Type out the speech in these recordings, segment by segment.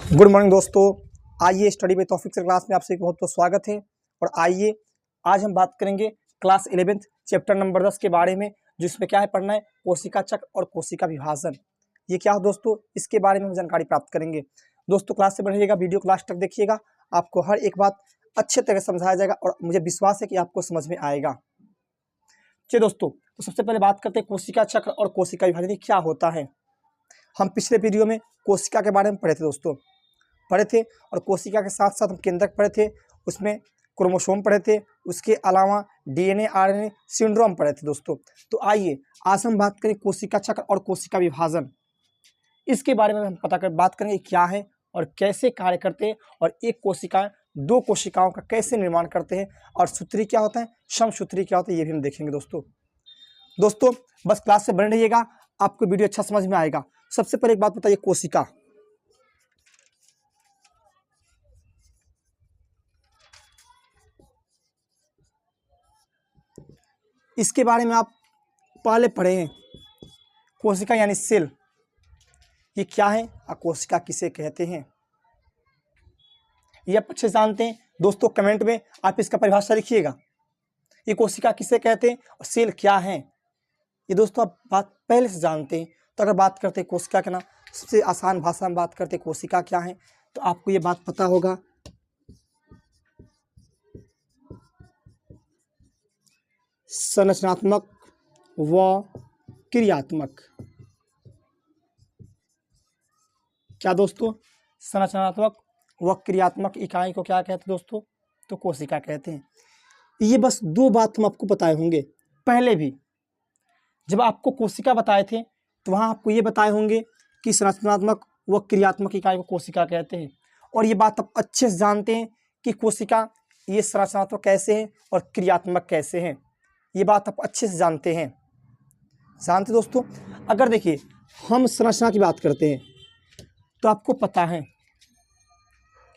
Good morning दोस्तों। आइए study with Taufiq sir class में आपसे बहुत बहुत स्वागत है। और आइए आज हम बात करेंगे क्लास 11th चैप्टर नंबर 10 के बारे में, जिसमें क्या है पढ़ना है कोशिका चक्र और कोशिका विभाजन। ये क्या है दोस्तों, इसके बारे में हम जानकारी प्राप्त करेंगे। दोस्तों क्लास से बढ़िएगा, वीडियो क्लास तक देखिएगा, आपको हर एक बात अच्छे तरह से समझाया जाएगा और मुझे विश्वास है कि आपको समझ में आएगा। चलिए दोस्तों, तो सबसे पहले बात करते हैं कोशिका चक्र और कोशिका विभाजन क्या होता है। हम पिछले वीडियो में कोशिका के बारे में पढ़े थे और कोशिका के साथ साथ हम केंद्रक पढ़े थे, उसमें क्रोमोसोम पढ़े थे, उसके अलावा डीएनए आरएनए सिंड्रोम पढ़े थे दोस्तों। तो आइए आज हम बात करें कोशिका चक्र और कोशिका विभाजन। इसके बारे में हम बात करेंगे क्या है और कैसे कार्य करते हैं, और एक कोशिका दो कोशिकाओं का कैसे निर्माण करते हैं, और सूत्री क्या होता है, समसूत्री क्या होता है, ये भी हम देखेंगे दोस्तों बस क्लास से बने रहिएगा, आपको वीडियो अच्छा समझ में आएगा। सबसे पहले एक बात बताइए, कोशिका इसके बारे में आप पहले पढ़े हैं। कोशिका यानी सेल, ये क्या है और कोशिका किसे कहते हैं, ये आप अच्छे जानते हैं दोस्तों। कमेंट में आप इसका परिभाषा लिखिएगा, ये कोशिका किसे कहते हैं और सेल क्या है, ये दोस्तों आप बात पहले से जानते हैं। तो अगर बात करते हैं कोशिका के नाम, सबसे आसान भाषा में बात करते हैं कोशिका क्या है, तो आपको ये बात पता होगा। संरचनात्मक व क्रियात्मक, क्या दोस्तों, संरचनात्मक व क्रियात्मक इकाई को क्या कहते हैं दोस्तों, तो कोशिका कहते हैं। ये बस दो बात हम आपको बताए होंगे पहले भी, जब आपको कोशिका बताए थे तो वहाँ आपको ये बताए होंगे कि संरचनात्मक व क्रियात्मक इकाई को कोशिका कहते हैं। और ये बात आप अच्छे से जानते हैं कि कोशिका ये संरचनात्मक कैसे हैं और क्रियात्मक कैसे हैं, ये बात आप अच्छे से जानते दोस्तों। अगर देखिए हम संरचना की बात करते हैं तो आपको पता है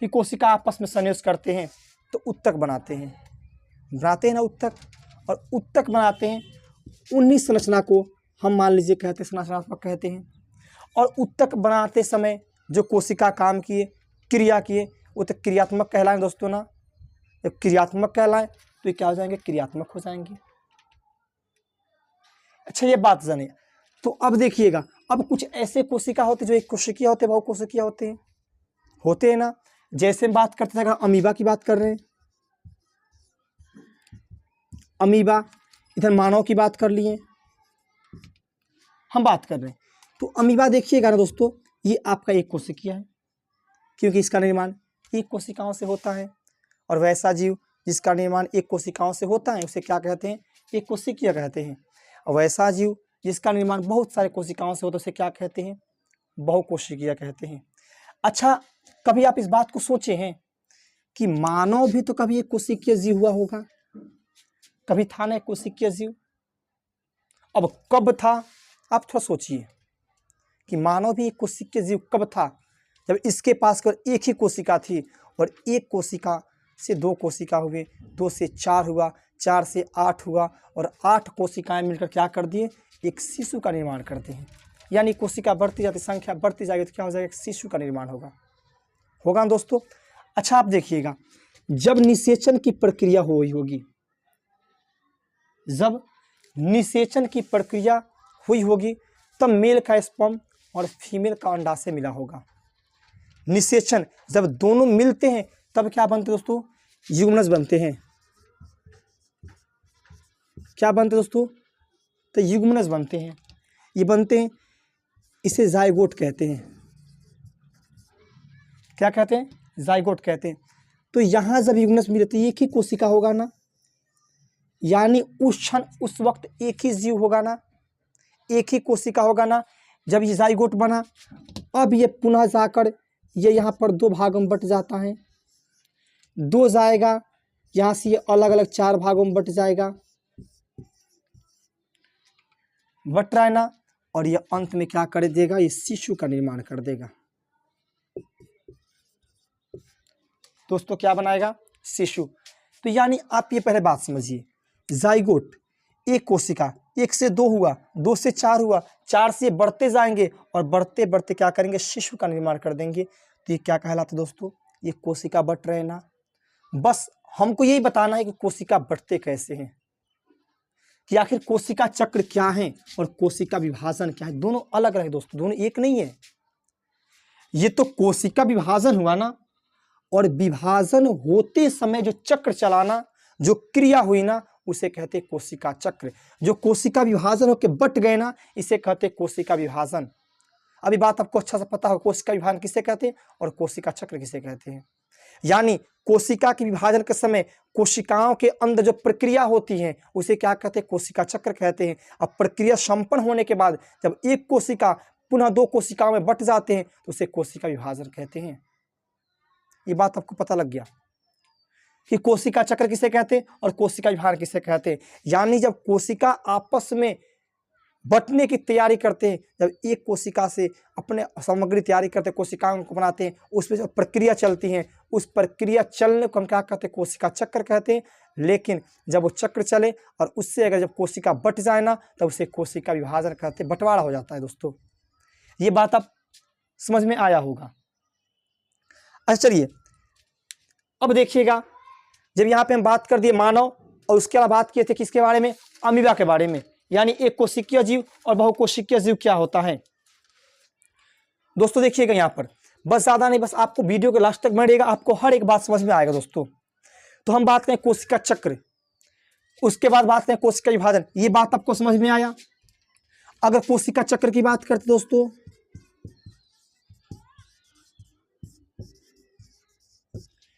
कि कोशिका आपस में संयोज करते हैं तो उत्तक बनाते हैं ना उत्तक, और उत्तक बनाते हैं, उन्हीं संरचना को हम मान लीजिए कहते हैं संरचनात्मक कहते हैं। और उत्तक बनाते समय जो कोशिका काम किए, क्रिया किए, वो तो क्रियात्मक कहलाएं दोस्तों ना। जब क्रियात्मक कहलाएं तो ये क्या हो जाएंगे, क्रियात्मक हो जाएंगे। अच्छा ये बात जानिए। तो अब देखिएगा, अब कुछ ऐसे कोशिका होते जो एक कोशिकीय होते, बहु कोशिकीय होते हैं ना। जैसे हम बात करते थे, अगर अमीबा की बात कर रहे हैं, अमीबा, इधर मानव की बात कर लिए, हम बात कर रहे हैं तो अमीबा देखिएगा ना दोस्तों, ये आपका एक कोशिकीय है क्योंकि इसका निर्माण एक कोशिकाओं से होता है। और वैसा जीव जिसका निर्माण एक कोशिकाओं से होता है उसे क्या कहते हैं, एक कोशिकीय कहते हैं। और वैसा जीव जिसका निर्माण बहुत सारे कोशिकाओं से होता है उसे क्या कहते हैं, बहुकोशिकीय कहते हैं। अच्छा, कभी आप इस बात को सोचे हैं कि मानव भी तो कभी एक कोशिकीय जीव हुआ होगा, कभी था ना एक कोशिकीय जीव। अब कब था, आप थोड़ा सोचिए कि मानव भी एक कोशिकीय जीव कब था, जब इसके पास केवल एक ही कोशिका थी, और एक कोशिका से दो कोशिका हुए, दो से चार हुआ, चार से आठ हुआ, और आठ कोशिकाएं मिलकर क्या कर दिए, एक शिशु का निर्माण करते हैं। यानी कोशिका बढ़ती जाती, संख्या बढ़ती जाएगी तो क्या हो जाएगा, एक शिशु का निर्माण होगा ना दोस्तों। अच्छा आप देखिएगा, जब निषेचन की प्रक्रिया होगी, जब निषेचन की प्रक्रिया हुई होगी तब मेल का स्पर्म और फीमेल का अंडाशय मिला होगा। निषेचन जब दोनों मिलते हैं तब क्या बनते दोस्तों, युग्मनज बनते हैं। क्या बनते दोस्तों, तो युग्मनज बनते हैं। ये बनते हैं, इसे जाइगोट कहते हैं। क्या कहते हैं, जाइगोट कहते हैं। तो यहाँ जब युग्मनज मिलते एक ही कोशिका होगा ना, यानी उस क्षण उस वक्त एक ही जीव होगा ना, एक ही कोशिका होगा ना। जब ये जाइगोट बना, अब ये पुनः जाकर ये यहाँ पर दो भागों में बट जाता है, दो जाएगा, यहाँ से ये अलग अलग चार भागों में बट जाएगा, बट रहा है ना, और ये अंत में क्या कर देगा, ये शिशु का निर्माण कर देगा दोस्तों। क्या बनाएगा, शिशु। तो यानी आप ये पहले बात समझिए, जाइगोट एक कोशिका, एक से दो हुआ, दो से चार हुआ, चार से बढ़ते जाएंगे और बढ़ते बढ़ते क्या करेंगे, शिशु का निर्माण कर देंगे। तो ये क्या कहलाता है दोस्तों, ये कोशिका बट रहे ना। बस हमको यही बताना है कि कोशिका बटते कैसे हैं, कि आखिर कोशिका चक्र क्या है और कोशिका विभाजन क्या है। दोनों अलग रहे दोस्तों, दोनों एक नहीं है। ये तो कोशिका विभाजन हुआ ना, और विभाजन होते समय जो चक्र चलाना, जो क्रिया हुई ना, उसे कहते कोशिका चक्र। जो कोशिका विभाजन होकर बट गए ना, इसे कहते कोशिका विभाजन। अभी बात आपको अच्छा से पता हो कोशिका विभाजन किसे कहते हैं और कोशिका चक्र किसे कहते हैं। यानी कोशिका के विभाजन के समय कोशिकाओं के अंदर जो प्रक्रिया होती है उसे क्या कहते हैं, कोशिका चक्र कहते हैं। अब प्रक्रिया संपन्न होने के बाद जब एक कोशिका पुनः दो कोशिकाओं में बट जाते हैं तो उसे कोशिका विभाजन कहते हैं। ये बात आपको पता लग गया कि कोशिका चक्र किसे कहते हैं और कोशिका विभाजन किसे कहते हैं। यानी जब कोशिका आपस में बटने की तैयारी करते हैं, जब एक कोशिका से अपने सामग्री तैयारी करते हैं, कोशिकाओं को बनाते हैं, उसमें जो प्रक्रिया चलती है, उस प्रक्रिया चलने को हम क्या कहते हैं, कोशिका चक्र कहते हैं। लेकिन जब वो चक्र चले और उससे अगर जब कोशिका बट जाए ना, तब उसे कोशिका विभाजन कहते हैं, बंटवारा हो जाता है दोस्तों। ये बात आप समझ में आया होगा। अच्छा चलिए अब देखिएगा, जब यहाँ पे हम बात कर दिए मानव और उसके अलावा बात किए थे किसके बारे में, अमीबा के बारे में। यानी एक कोशिकीय जीव और बहुकोशिकीय जीव क्या होता है दोस्तों। देखिएगा यहाँ पर बस ज्यादा नहीं, बस आपको वीडियो के लास्ट तक बढ़ेगा, आपको हर एक बात समझ में आएगा दोस्तों। तो हम बात करें कोशिका चक्र, उसके बाद बात करें कोशिका विभाजन। ये बात आपको समझ में आया। अगर कोशिका चक्र की बात करते दोस्तों,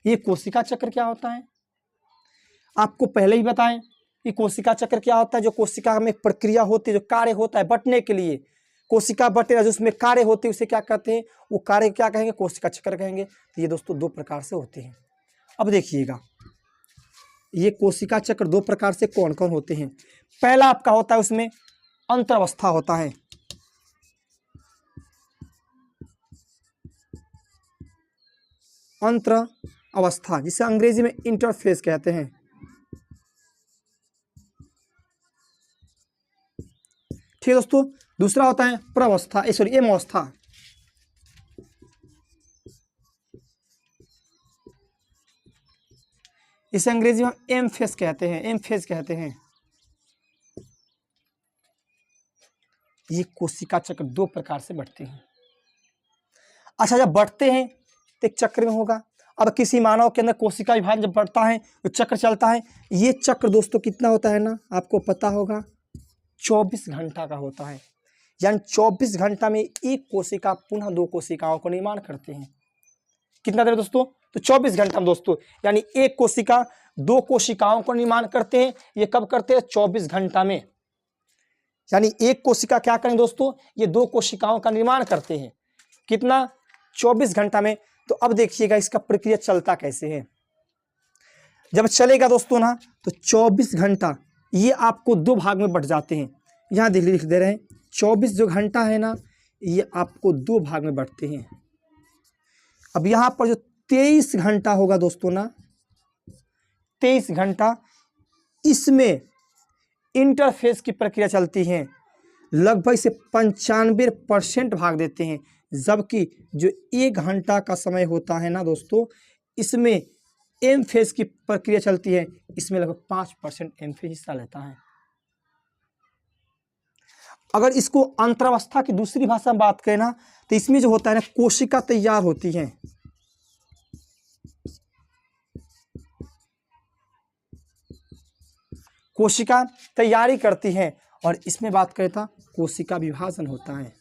ये कोशिका चक्र क्या होता है आपको पहले ही बताएं कि कोशिका चक्र क्या होता है। जो कोशिका में प्रक्रिया होती है, जो कार्य होता है बटने के लिए, कोशिका बटे जो उसमें कार्य होती है उसे क्या कहते हैं, वो कार्य क्या कहेंगे, कोशिका चक्र कहेंगे। तो ये दोस्तों दो प्रकार से होते हैं। अब देखिएगा ये कोशिका चक्र दो प्रकार से कौन कौन होते हैं। पहला आपका होता है उसमें अंतरावस्था होता है। अंतर अवस्था जिसे अंग्रेजी में इंटरफेस कहते हैं। ठीक है दोस्तों। दूसरा होता है प्रावस्था, सॉरी एम अवस्था। इसे अंग्रेजी में एम फेज कहते हैं, एम फेज कहते हैं। ये कोशिका चक्र दो प्रकार से बढ़ते हैं। अच्छा जब बढ़ते हैं तो एक चक्र में होगा। अब किसी मानव के अंदर कोशिका विभाजन जब बढ़ता है तो चक्र चलता है। ये चक्र दोस्तों कितना होता है ना, आपको पता होगा 24 घंटा का होता है। यानी 24 घंटा में एक कोशिका पुनः दो कोशिकाओं को निर्माण करते हैं। कितना देर दोस्तों, तो 24 घंटा में दोस्तों। यानी एक कोशिका दो कोशिकाओं को निर्माण करते हैं। ये कब करते हैं, 24 घंटा में। यानी एक कोशिका क्या करें दोस्तों, ये दो कोशिकाओं का निर्माण करते हैं। कितना, 24 घंटा में। तो अब देखिएगा इसका प्रक्रिया चलता कैसे है। जब चलेगा दोस्तों ना, तो 24 घंटा ये आपको दो भाग में बट जाते हैं। यहाँ लिख दे रहे हैं 24 जो घंटा है ना, ये आपको दो भाग में बटते हैं। अब यहाँ पर जो 23 घंटा होगा दोस्तों ना, 23 घंटा इसमें इंटरफेस की प्रक्रिया चलती है। लगभग से 95% भाग देते हैं। जबकि जो 1 घंटा का समय होता है ना दोस्तों, इसमें एम फेज की प्रक्रिया चलती है। इसमें लगभग 5% एम फेज हिस्सा लेता है। अगर इसको अंतरावस्था की दूसरी भाषा में बात करें ना, तो इसमें जो होता है ना, कोशिका तैयार होती है। कोशिका तैयारी करती है और इसमें बात करें तो कोशिका विभाजन होता है।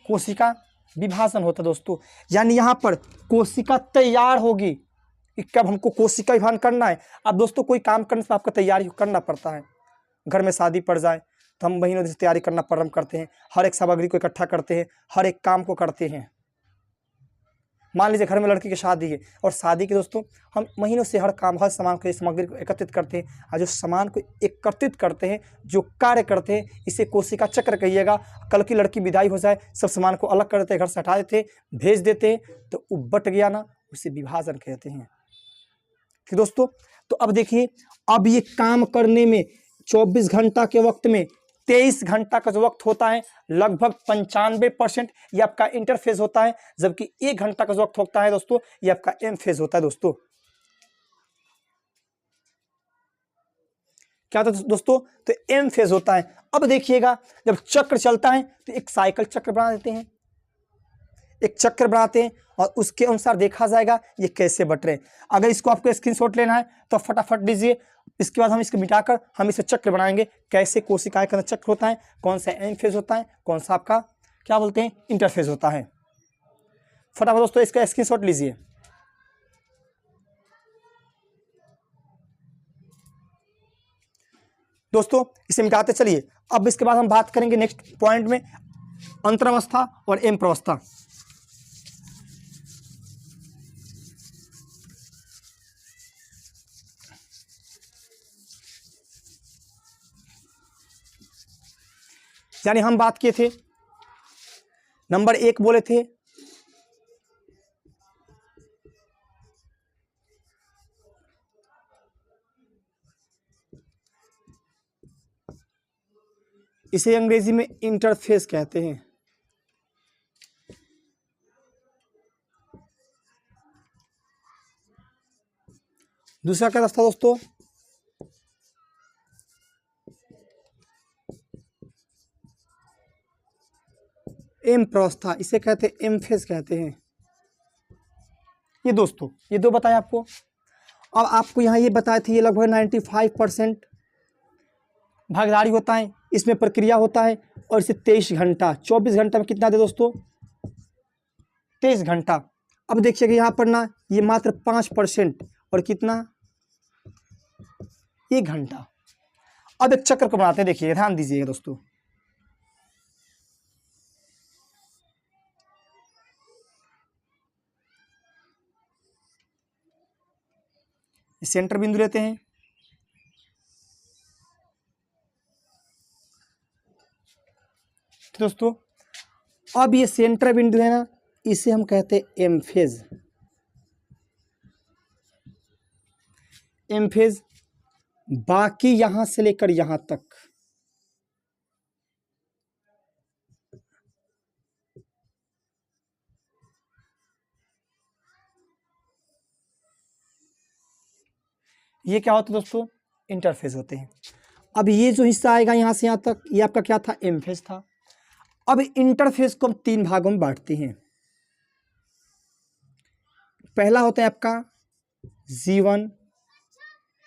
कोशिका विभाजन होता है दोस्तों। यानी यहाँ पर कोशिका तैयार होगी कि कब हमको कोशिका विभाजन करना है। अब दोस्तों कोई काम करने से आपको तैयारी करना पड़ता है। घर में शादी पड़ जाए तो हम महीनों से तैयारी करना प्रारंभ करते हैं। हर एक सामग्री को इकट्ठा करते हैं, हर एक काम को करते हैं। मान लीजिए घर में लड़की की शादी है और शादी के दोस्तों हम महीनों से हर काम, हर सामान को, सामग्री को एकत्रित करते हैं। और जो सामान को एकत्रित करते हैं, जो कार्य करते हैं, इसे कोशिका चक्र कहिएगा। कल की लड़की विदाई हो जाए, सब सामान को अलग कर देते हैं, घर से हटा देते हैं, भेज देते हैं, तो वो बट गया ना, उसे विभाजन कहते हैं। ठीक दोस्तों। तो अब देखिए, अब ये काम करने में 24 घंटा के वक्त में 23 घंटा का जो वक्त होता है लगभग 95% ये आपका इंटरफेज होता है, जबकि 1 घंटा का जो वक्त होता है दोस्तों ये आपका एम फेज होता है। दोस्तों क्या होता है दोस्तों, तो एम फेज होता है। अब देखिएगा जब चक्र चलता है तो एक साइकिल चक्र बना देते हैं, एक चक्र बनाते हैं और उसके अनुसार देखा जाएगा ये कैसे बट रहे हैं। अगर इसको आपको स्क्रीनशॉट लेना है तो फटाफट लीजिए, इसके बाद हम इसको मिटाकर हम इसे चक्र बनाएंगे, कैसे कोशिकाएं का चक्र होता है, कौन सा एम फेज होता है, कौन सा आपका क्या बोलते हैं इंटरफेज होता है। फटाफट दोस्तों इसका स्क्रीनशॉट लीजिए। दोस्तों इसे मिटाते चलिए। अब इसके बाद हम बात करेंगे नेक्स्ट पॉइंट में अंतरावस्था और एम प्रावस्था। यानी हम बात किए थे नंबर 1 बोले थे इसे अंग्रेजी में इंटरफेस कहते हैं। दूसरा क्या था दोस्तों, एम प्रावस्था, इसे कहते हैं एम फेज कहते हैं। ये दोस्तों ये दो बताए आपको। अब आपको यहाँ ये बताए थे ये लगभग 95% भागीदारी होता है, इसमें प्रक्रिया होता है और इसे 23 घंटा 24 घंटा में कितना दे दोस्तों 23 घंटा। अब देखिएगा यहाँ पर ना ये मात्र 5% और कितना 1 घंटा। अब एक चक्र को बनाते हैं, देखिए ध्यान दीजिएगा दोस्तों। सेंटर बिंदु लेते हैं, दोस्तों अब ये सेंटर बिंदु है ना इसे हम कहते हैं एम फेज। एम फेज बाकी यहां से लेकर यहां तक ये क्या होता है दोस्तों इंटरफेज होते हैं। अब ये जो हिस्सा आएगा यहां से यहां तक ये आपका क्या था एम फेज था। अब इंटरफेज को हम 3 भागों में बांटते हैं। पहला होता है आपका G1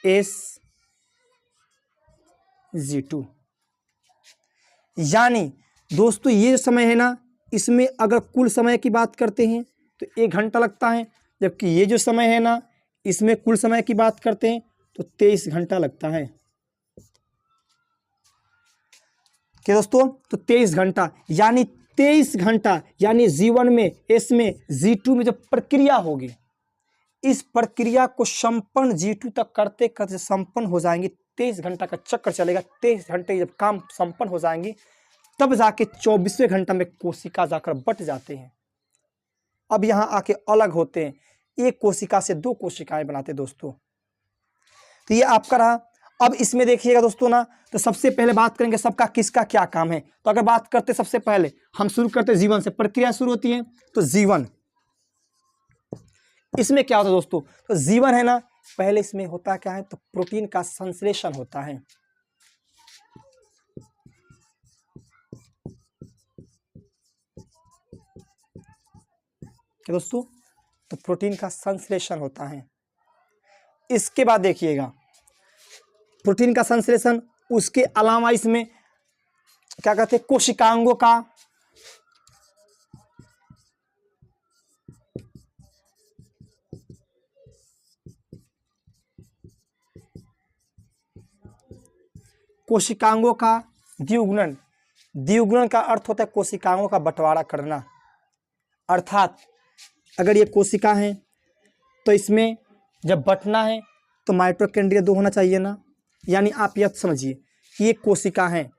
S G2। यानी दोस्तों ये समय है ना इसमें अगर कुल समय की बात करते हैं तो 1 घंटा लगता है, जबकि ये जो समय है ना इसमें कुल समय की बात करते हैं तो 23 घंटा लगता है। क्या दोस्तों तो 23 घंटा यानी 23 घंटा यानी G1 में S में G2 में जब प्रक्रिया होगी इस प्रक्रिया को संपन्न G2 तक करते करते संपन्न हो जाएंगे। 23 घंटा का चक्र चलेगा। 23 घंटे जब काम संपन्न हो जाएंगे तब जाके 24वें घंटा में कोशिका जाकर बट जाते हैं। अब यहाँ आके अलग होते हैं, एक कोशिका से 2 कोशिकाएं बनाते हैं दोस्तों। तो ये आपका रहा। अब इसमें देखिएगा दोस्तों ना तो सबसे पहले बात करेंगे सबका किसका क्या काम है। तो अगर बात करते सबसे पहले हम शुरू करते G1 से, प्रक्रिया शुरू होती है तो G1 इसमें क्या होता है दोस्तों, तो G1 है ना पहले इसमें होता क्या है तो प्रोटीन का संश्लेषण होता है। क्या दोस्तों तो प्रोटीन का संश्लेषण होता है। इसके बाद देखिएगा प्रोटीन का संश्लेषण, उसके अलावा इसमें क्या कहते हैं कोशिकांगों का द्विगुणन। द्विगुणन का अर्थ होता है कोशिकाओं का बंटवारा करना। अर्थात अगर ये कोशिका है तो इसमें जब बंटना है तो माइटोकॉन्ड्रिया 2 होना चाहिए ना। यानी आप यह समझिए कि ये कोशिका है,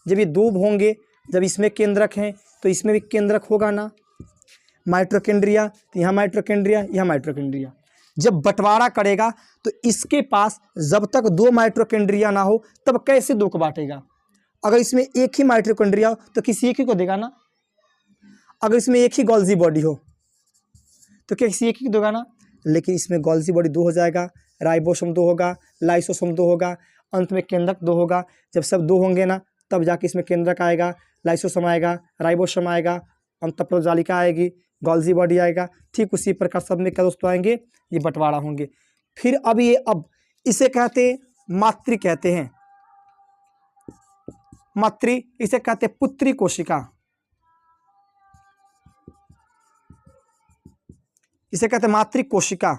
जब ये 2 होंगे, जब इसमें केंद्रक है तो इसमें भी केंद्रक होगा ना, माइटोकॉन्ड्रिया, तो यहाँ माइटोकॉन्ड्रिया, यहाँ माइटोकॉन्ड्रिया। जब बंटवारा करेगा तो इसके पास जब तक 2 माइटोकॉन्ड्रिया ना हो तब कैसे 2 को बांटेगा। अगर इसमें एक ही माइटोकॉन्ड्रिया हो तो किसी एक ही को देगा ना। अगर इसमें एक ही गोल्जी बॉडी हो तो क्या किसी एक ही को देगा ना। लेकिन इसमें गोल्जी बॉडी 2 हो जाएगा, राइबोसोम 2 होगा, लाइसोसोम 2 होगा, अंत में केंद्रक 2 होगा। जब सब 2 होंगे ना तब जाके इसमें केंद्रक आएगा, लाइसोसोम आएगा, राइबोसोम आएगा, अंतःप्रजालिका आएगी, गोल्जी बॉडी आएगा। ठीक उसी प्रकार सब में क्या दोस्तों आएंगे, ये बंटवारा होंगे। फिर अब इसे कहते हैं मातृ, कहते हैं मातृ, इसे कहते हैं पुत्री कोशिका, इसे कहते हैं मातृ कोशिका।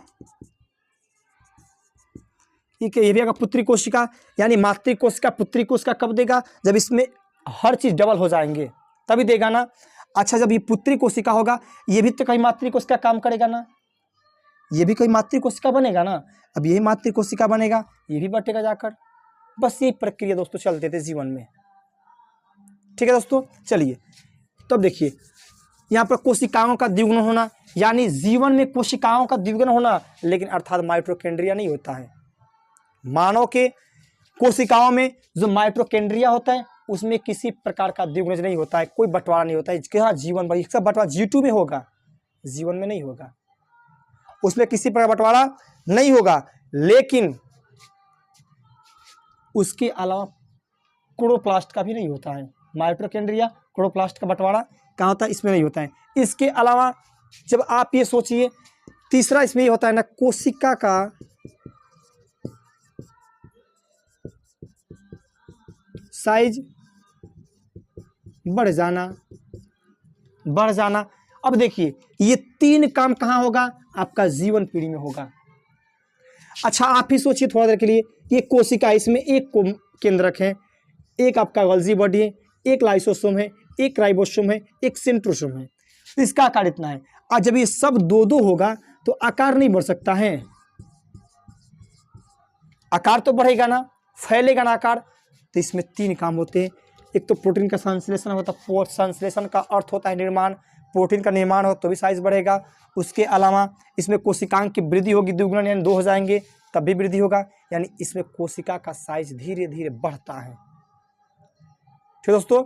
ठीक है, ये भी अगर पुत्री कोशिका, यानी मातृ कोशिका पुत्री कोशिका कब देगा, जब इसमें हर चीज डबल हो जाएंगे तभी देगा ना। अच्छा, जब ये पुत्री कोशिका होगा ये भी तो कहीं मातृ कोशिका काम करेगा ना, ये भी कोई मातृ कोशिका बनेगा ना। अब यही मातृ कोशिका बनेगा, ये भी बटेगा जाकर। बस यही प्रक्रिया दोस्तों चलते थे जीवन में। ठीक है दोस्तों, चलिए तब देखिए यहाँ पर कोशिकाओं का द्विगुण होना, यानी जीवन में कोशिकाओं का द्विगुण होना, लेकिन अर्थात माइटोकॉन्ड्रिया नहीं होता है। मानव के कोशिकाओं में जो माइटोकॉन्ड्रिया होता है उसमें किसी प्रकार का द्विगुणज नहीं होता है, कोई बंटवारा नहीं होता है। इसके साथ जीवन भाई इसका बंटवारा G2 में होगा, जीवन में नहीं होगा, उसमें किसी प्रकार बंटवारा नहीं होगा। लेकिन उसके अलावा क्लोरोप्लास्ट का भी नहीं होता है। माइटोकॉन्ड्रिया क्लोरोप्लास्ट का बंटवारा कहाँ होता है, इसमें नहीं होता है। इसके अलावा जब आप ये सोचिए, तीसरा इसमें ये होता है ना, कोशिका का साइज बढ़ जाना। अब देखिए ये 3 काम कहाँ होगा, आपका जीवन पीढ़ी में होगा। अच्छा, आप ही सोचिए थोड़ा देर के लिए, ये कोशिका, इसमें एक केंद्रक है, एक आपका गोल्जी बॉडी है, एक लाइसोसोम है, एक राइबोसोम है, एक सेंट्रोसोम है। तो इसका आकार इतना है। और जब ये सब 2-2 होगा तो आकार नहीं बढ़ सकता है, आकार तो बढ़ेगा ना, फैलेगा ना आकार। तो इसमें 3 काम होते हैं। एक तो प्रोटीन का संश्लेषण होता है, संश्लेषण का अर्थ होता है निर्माण, प्रोटीन का निर्माण हो तो भी साइज बढ़ेगा। उसके अलावा इसमें कोशिकाओं की वृद्धि होगी, द्विगुणन यानी 2 हो जाएंगे तब भी वृद्धि होगा, यानी इसमें कोशिका का साइज धीरे धीरे बढ़ता है। ठीक दोस्तों,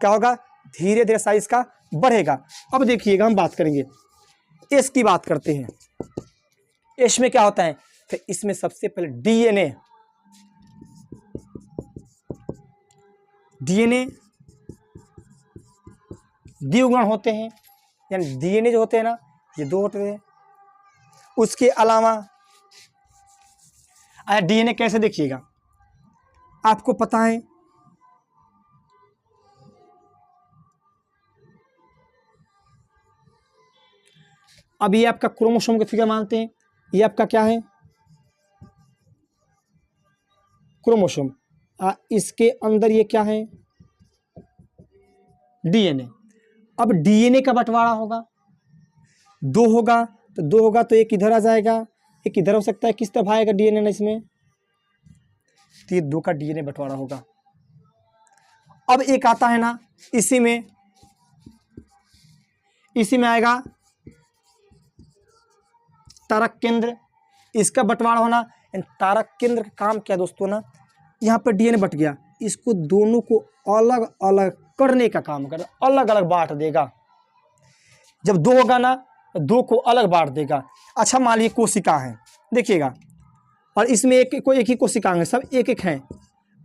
क्या होगा, धीरे धीरे साइज का बढ़ेगा। अब देखिएगा हम बात करेंगे एस की, बात करते हैं एस में क्या होता है। तो इसमें सबसे पहले डीएनए द्विगुण होते हैं, यानी डीएनए जो होते हैं ना ये 2 होते हैं। उसके अलावा डीएनए कैसे, देखिएगा आपको पता है अब ये आपका क्रोमोसोम का फिगर मानते हैं, ये आपका क्या है, क्रोमोसोम। इसके अंदर ये क्या है, डीएनए। अब डीएनए का बंटवारा होगा, 2 होगा तो 2 होगा तो एक इधर आ जाएगा, एक इधर हो सकता है, किस तरफ आएगा डीएनए ना इसमें, तो ये 2 का डीएनए बंटवारा होगा। अब एक आता है ना, इसी में आएगा तारक केंद्र, इसका बंटवारा होना। तारक केंद्र का काम क्या दोस्तों ना, यहाँ पर डीएनए बट गया, इसको दोनों को अलग अलग करने का काम कर, अलग अलग बांट देगा। जब 2 होगा ना तो 2 को अलग बांट देगा। अच्छा, मान लीजिए कोशिका है, देखिएगा, और इसमें एक ही कोशिका है, सब एक एक हैं।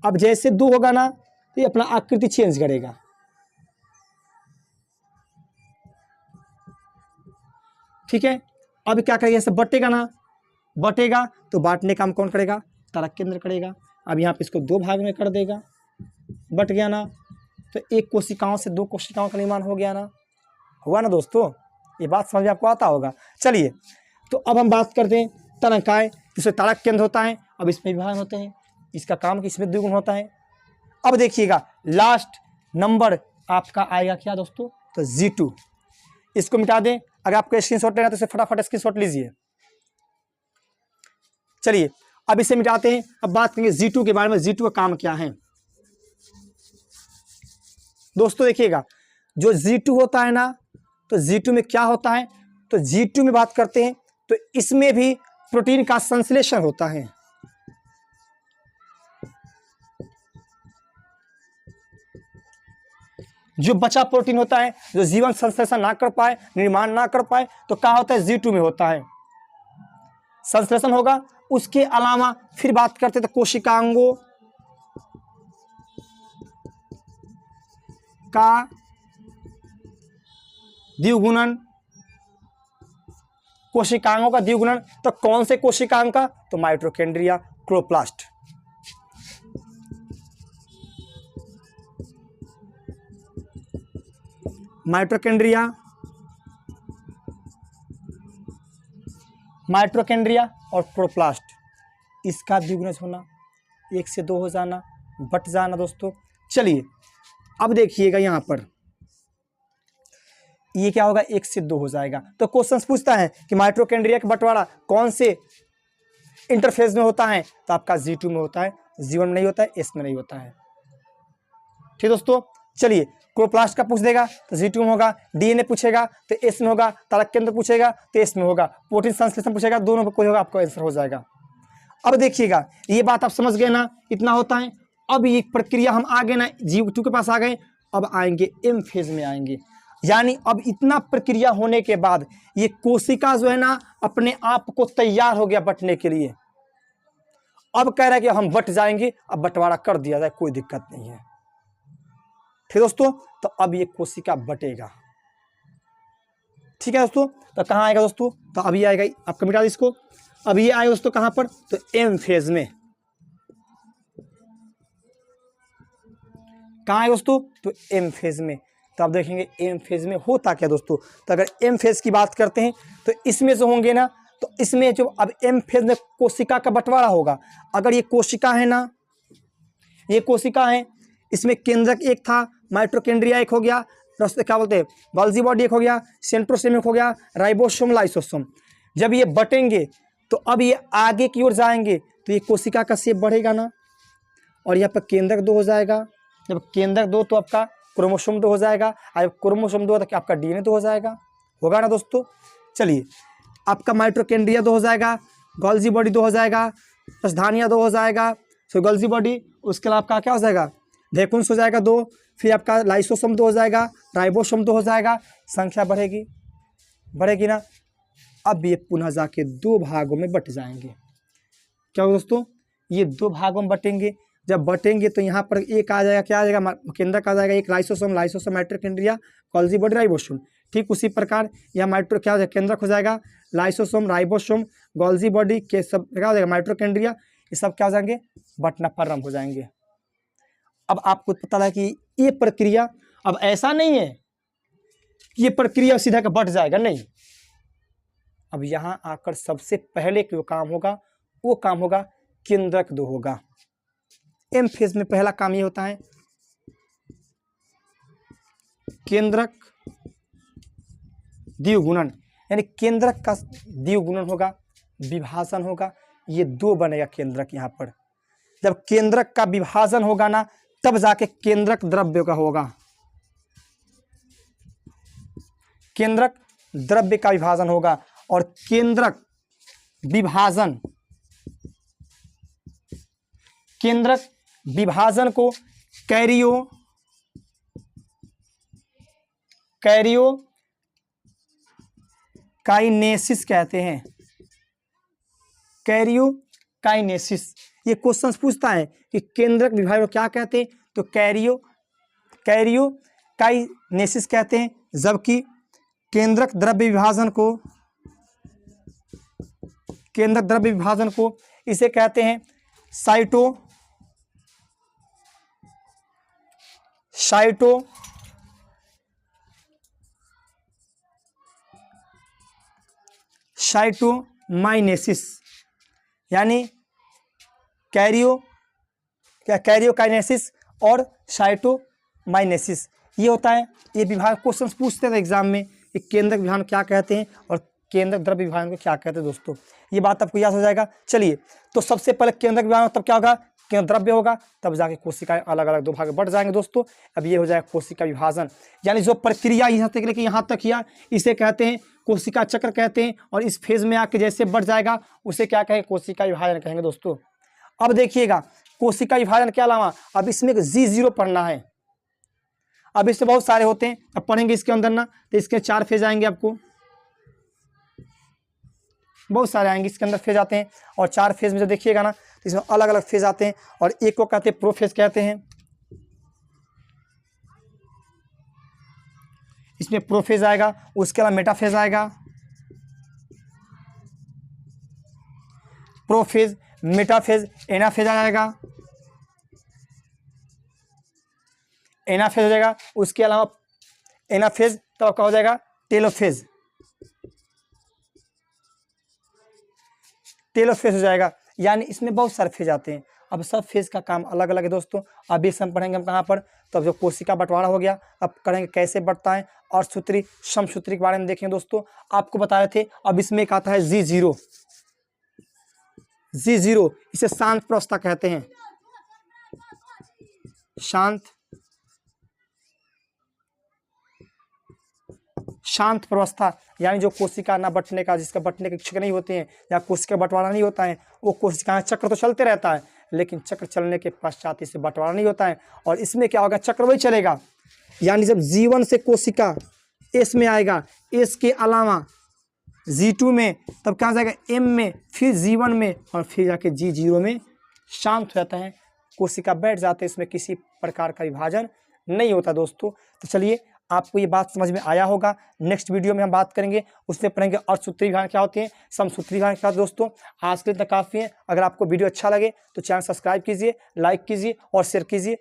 अब जैसे 2 होगा ना तो ये अपना आकृति चेंज करेगा। ठीक है, अब क्या करेगा, सब बटेगा ना, बटेगा तो बांटने का काम कौन करेगा, तारक केंद्र करेगा। अब यहाँ पे इसको 2 भाग में कर देगा, बट गया ना, तो एक कोशिकाओं से 2 कोशिकाओं का निर्माण हो गया ना, हुआ ना दोस्तों, ये बात समझ में आपको आता होगा। चलिए तो अब हम बात करते हैं तनकाय, जिसमें तारक केंद्र होता है। अब इसमें विभाजन होते हैं, इसका काम कि इसमें द्विगुण होता है। अब देखिएगा लास्ट नंबर आपका आएगा क्या दोस्तों, तो G2। इसको मिटा दें, अगर आपको स्क्रीनशॉट लेना तो इसे फटाफट स्क्रीनशॉट लीजिए। चलिए अब इसे मिटाते हैं। अब बात करेंगे G2 के बारे में, G2 का काम क्या है दोस्तों। देखिएगा जो G2 होता है ना, तो G2 में क्या होता है, तो G2 में बात करते हैं तो इसमें भी प्रोटीन का संश्लेषण होता है। जो बचा प्रोटीन होता है, जो जीवन संश्लेषण ना कर पाए, निर्माण ना कर पाए, तो क्या होता है, G2 में होता है, संश्लेषण होगा। उसके अलावा फिर बात करते तो कोशिकांगों का द्विगुणन, कोशिकांगों का द्विगुणन, तो कौन से कोशिकांग का, तो माइटोकॉन्ड्रिया, क्लोरोप्लास्ट। माइटोकॉन्ड्रिया, माइटोकॉन्ड्रिया और क्लोरोप्लास्ट, इसका द्विगुणन होना, 1 से 2 हो जाना, बट जाना दोस्तों। चलिए अब देखिएगा यहाँ पर ये क्या होगा, 1 से 2 हो जाएगा। तो क्वेश्चन पूछता है कि माइटोकॉन्ड्रिया का बंटवारा कौन से इंटरफेज में होता है, तो आपका G2 में होता है, G1 में नहीं होता है, S में नहीं होता है। ठीक दोस्तों, चलिए क्लोरोप्लास्ट का पूछ देगा तो G2 में होगा, DNA पूछेगा तो S में होगा, तारक केंद्र पूछेगा तो S में होगा, प्रोटीन संश्लेषण पूछेगा, दोनों में कोई होगा, आपका आंसर हो जाएगा। अब देखिएगा ये बात आप समझ गए ना, इतना होता है। अब ये प्रक्रिया हम आगे ना G2 के पास आ गए, अब आएंगे M फेज में आएंगे। यानी अब इतना प्रक्रिया होने के बाद ये कोशिका जो है ना अपने आप को तैयार हो गया बंटने के लिए। अब कह रहा है कि हम बट जाएंगे, अब बंटवारा कर दिया जाए, कोई दिक्कत नहीं है। ठीक दोस्तों, तो अब ये कोशिका बटेगा। ठीक है दोस्तों, तो कहाँ आएगा दोस्तों, तो अभी आएगा, आपका मिटा इसको, अब ये आएगा दोस्तों कहाँ पर, तो M फेज में। कहाँ आएगा दोस्तों, तो M फेज में। तो आप देखेंगे M फेज में होता क्या दोस्तों, तो अगर M फेज की बात करते हैं तो इसमें जो होंगे ना, तो इसमें जो अब M फेज में कोशिका का बंटवारा होगा। अगर ये कोशिका है ना, ये कोशिका है, इसमें केंद्रक एक था, माइटोकॉन्ड्रिया एक हो गया, क्या बोलते हैं, गोल्गी बॉडी एक हो गया, सेंट्रोसोम एक हो गया, राइबोसोम, लाइसोसोम। जब ये बटेंगे तो अब ये आगे की ओर जाएंगे, तो ये कोशिका का शेप बढ़ेगा ना, और यहाँ पर केंद्रक 2 हो जाएगा। जब केंद्रक 2 तो आपका क्रोमोसोम 2 हो जाएगा, और जब क्रोमोसोम 2 तो आपका DNA 2 हो जाएगा, होगा ना दोस्तों। चलिए आपका माइटोकॉन्ड्रिया 2 हो जाएगा, गोल्गी बॉडी 2 हो जाएगा, राजधानियाँ 2 हो जाएगा, फिर गोल्गी बॉडी, उसके अलावा आपका क्या हो जाएगा, वैकुंस हो जाएगा 2, फिर आपका लाइसोसोम 2 हो जाएगा, राइबोसोम 2 हो जाएगा, संख्या बढ़ेगी, बढ़ेगी ना। अब ये पुनः जाके 2 भागों में बट जाएंगे। क्या हो दोस्तों, ये 2 भागों में बटेंगे। जब बटेंगे तो यहाँ पर एक आ जाएगा, क्या आ जाएगा, केंद्रक आ जाएगा, एक lysosome, lysosome mitochondria, Golgi body, ribosome. ठीक उसी प्रकार यहाँ माइटो क्या हो जाएगा, केंद्रक हो जाएगा, लाइसोसोम, राइबोसोम, गोल्गी बॉडी के सब क्या हो जाएगा, माइटोकॉन्ड्रिया, ये सब क्या हो जाएंगे, बटना प्रारंभ हो जाएंगे। अब आपको पता है कि ये प्रक्रिया अब ऐसा नहीं है कि ये प्रक्रिया सीधा का बट जाएगा, नहीं। अब यहाँ आकर सबसे पहले जो काम होगा वो काम होगा केंद्रक 2 होगा। M फेज में पहला काम ये होता है, केंद्रक द्विगुणन, यानी केंद्रक का द्विगुणन होगा, विभाजन होगा, ये 2 बनेगा केंद्रक। यहाँ पर जब केंद्रक का विभाजन होगा ना, तब जाके केंद्रक द्रव्य का होगा, केंद्रक द्रव्य का विभाजन होगा। और केंद्रक विभाजन, केंद्रक विभाजन को कैरियोकाइनेसिस कहते हैं, कैरियोकाइनेसिस। ये क्वेश्चन पूछता है कि केंद्रक विभाजन को क्या कहते हैं, तो कैरियोकाइनेसिस कहते हैं, जबकि केंद्रक द्रव्य विभाजन को इसे कहते हैं साइटोमाइनेसिस, यानी कैरियोकाइनेसिस और साइटोमाइनेसिस ये होता है। ये विभाग क्वेश्चन पूछते थे एग्जाम में कि केंद्रक विभाजन क्या कहते हैं और केंद्रक द्रव्य विभाजन को क्या कहते हैं दोस्तों, ये बात आपको याद हो जाएगा। चलिए तो सबसे पहले केंद्रक विभाजन तब क्या होगा, केंद्र द्रव्य होगा, तब जाके कोशिकाएं अलग अलग 2 भाग में बढ़ जाएंगे दोस्तों। अब ये हो जाएगा कोशिका विभाजन, यानी जो प्रक्रिया यहाँ तक लेके यहाँ तक किया इसे कहते हैं कोशिका चक्र कहते हैं, और इस फेज में आके जैसे बढ़ जाएगा उसे क्या कहेंगे, कोशिका विभाजन कहेंगे दोस्तों। अब देखिएगा कोशिका विभाजन के अलावा अब इसमें G0 पढ़ना है। अब इससे बहुत सारे होते हैं, अब पढ़ेंगे इसके अंदर ना, तो इसके 4 फेज आएंगे, आपको बहुत सारे आएंगे इसके अंदर फेज आते हैं। और 4 फेज में जो देखिएगा ना, तो इसमें अलग अलग फेज आते हैं, और एक को कहते हैं प्रोफेज कहते हैं। इसमें प्रोफेज आएगा, उसके अलावा मेटाफेज आएगा, प्रोफेज, मेटाफेज, एनाफेज आ जाएगा, एनाफेज हो जाएगा। उसके अलावा एनाफेज तो क्या हो जाएगा, टेलोफेज, टेलोफेज हो जाएगा। यानी इसमें बहुत सारे फेज आते हैं। अब सब फेज का काम अलग अलग है दोस्तों। अब ये हम पढ़ेंगे हम कहाँ पर, तो अब जो कोशिका बंटवारा हो गया, अब करेंगे कैसे बढ़ता है, और सूत्री, समसूत्री के बारे में देखेंगे दोस्तों। आपको बता रहे थे, अब इसमें एक आता है G0, G0 इसे शांत प्रवस्था कहते हैं, शांत प्रवस्था। यानी जो कोशिका ना बंटने का, जिसका बंटने के इच्छुक नहीं होते हैं, या कोशिका बंटवारा नहीं होता है, वो कोशिका चक्र तो चलते रहता है, लेकिन चक्र चलने के पश्चात इसे बंटवारा नहीं होता है। और इसमें क्या होगा, चक्र वही चलेगा। यानी जब G1 से कोशिका S में आएगा, S के अलावा G2 में, तब क्या हो जाएगा M में, फिर G1 में, और फिर जाके G0 में शांत हो जाता है, कोशिका बैठ जाते हैं, इसमें किसी प्रकार का विभाजन नहीं होता दोस्तों। तो चलिए, आपको ये बात समझ में आया होगा। नेक्स्ट वीडियो में हम बात करेंगे, उसमें पढ़ेंगे अर्धसूत्री विभाजन क्या होते हैं, समसूत्री विभाजन क्या होते हैं। दोस्तों आज के लिए इतना काफ़ी है। अगर आपको वीडियो अच्छा लगे तो चैनल सब्सक्राइब कीजिए, लाइक कीजिए और शेयर कीजिए।